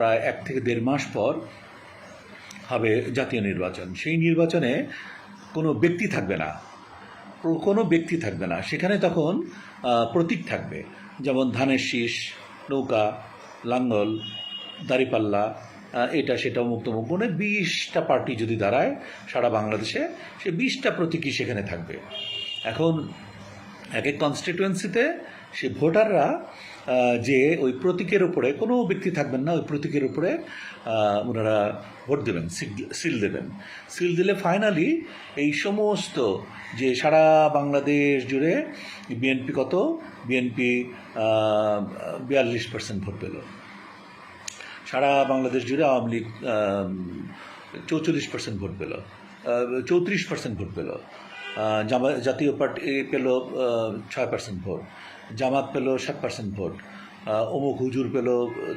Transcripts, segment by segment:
প্রায় 1 থেকে 1.5 মাস পর হবে জাতীয় নির্বাচন। সেই নির্বাচনে কোনো ব্যক্তি থাকবে না, কোনো ব্যক্তি থাকবে না। সেখানে তখন প্রতীক থাকবে, যেমন ধানের শীষ, নৌকা, লাঙ্গল, দাঁড়িপাল্লা, এটা সেটা অমুক তমুক, মানে 20টা পার্টি যদি দাঁড়ায় সারা বাংলাদেশে, সে 20টা প্রতীকই সেখানে থাকবে। এখন এক এক কনস্টিটুয়েন্সিতে সে ভোটাররা যে ওই প্রতীকের উপরে, কোনো ব্যক্তি থাকবেন না, ওই প্রতীকের উপরে ওনারা ভোট দেবেন, সিল দেবেন। সিল দিলে ফাইনালি এই সমস্ত যে সারা বাংলাদেশ জুড়ে বিএনপি কত, বিএনপি 42% ভোট পেল। সারা বাংলাদেশ জুড়ে আওয়ামী লীগ 44% ভোট পেল, 34% ভোট পেল। জাতীয় পার্টি পেল 6% ভোট, জামাত পেল 7% ভোট, অমুক হুজুর পেল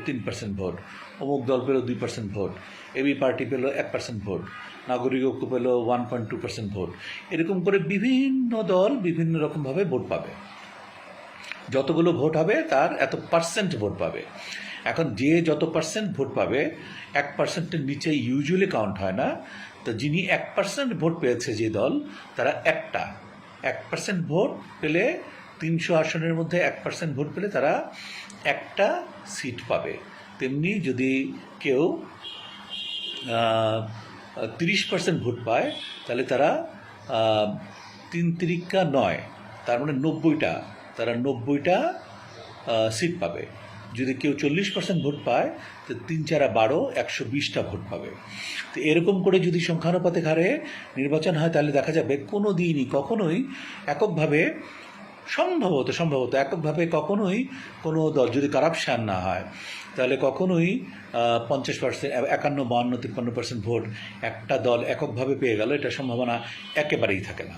3% ভোট, অমুক দল পেল 2% ভোট, এবি পার্টি পেল 1% ভোট, নাগরিক ঐক্য পেল 1.2% ভোট। এরকম করে বিভিন্ন দল বিভিন্ন রকমভাবে ভোট পাবে। যতগুলো ভোট হবে তার এত পার্সেন্ট ভোট পাবে। এখন যে যত পার্সেন্ট ভোট পাবে, 1%-এর নিচে ইউজুয়ালি কাউন্ট হয় না। তো যিনি 1% ভোট পেয়েছে যে দল, তারা 1% ভোট পেলে, 300 আসনের মধ্যে 1% ভোট পেলে তারা একটা সিট পাবে। তেমনি যদি কেউ 30% ভোট পায়, তাহলে তারা 3×9, তার মানে 90টা, তারা 90টা সিট পাবে। যদি কেউ 40% ভোট পায়, তো 3×4=12, 120টা ভোট পাবে। তো এরকম করে যদি সংখ্যানুপাতিক হারে নির্বাচন হয়, তাহলে দেখা যাবে কোনো দিনই কখনোই এককভাবে, সম্ভবত এককভাবে কখনোই কোনো দল, যদি কারাপশান না হয়, তাহলে কখনোই 50%, 51, 52, 53% ভোট একটা দল এককভাবে পেয়ে গেল, এটা সম্ভাবনা একেবারেই থাকে না।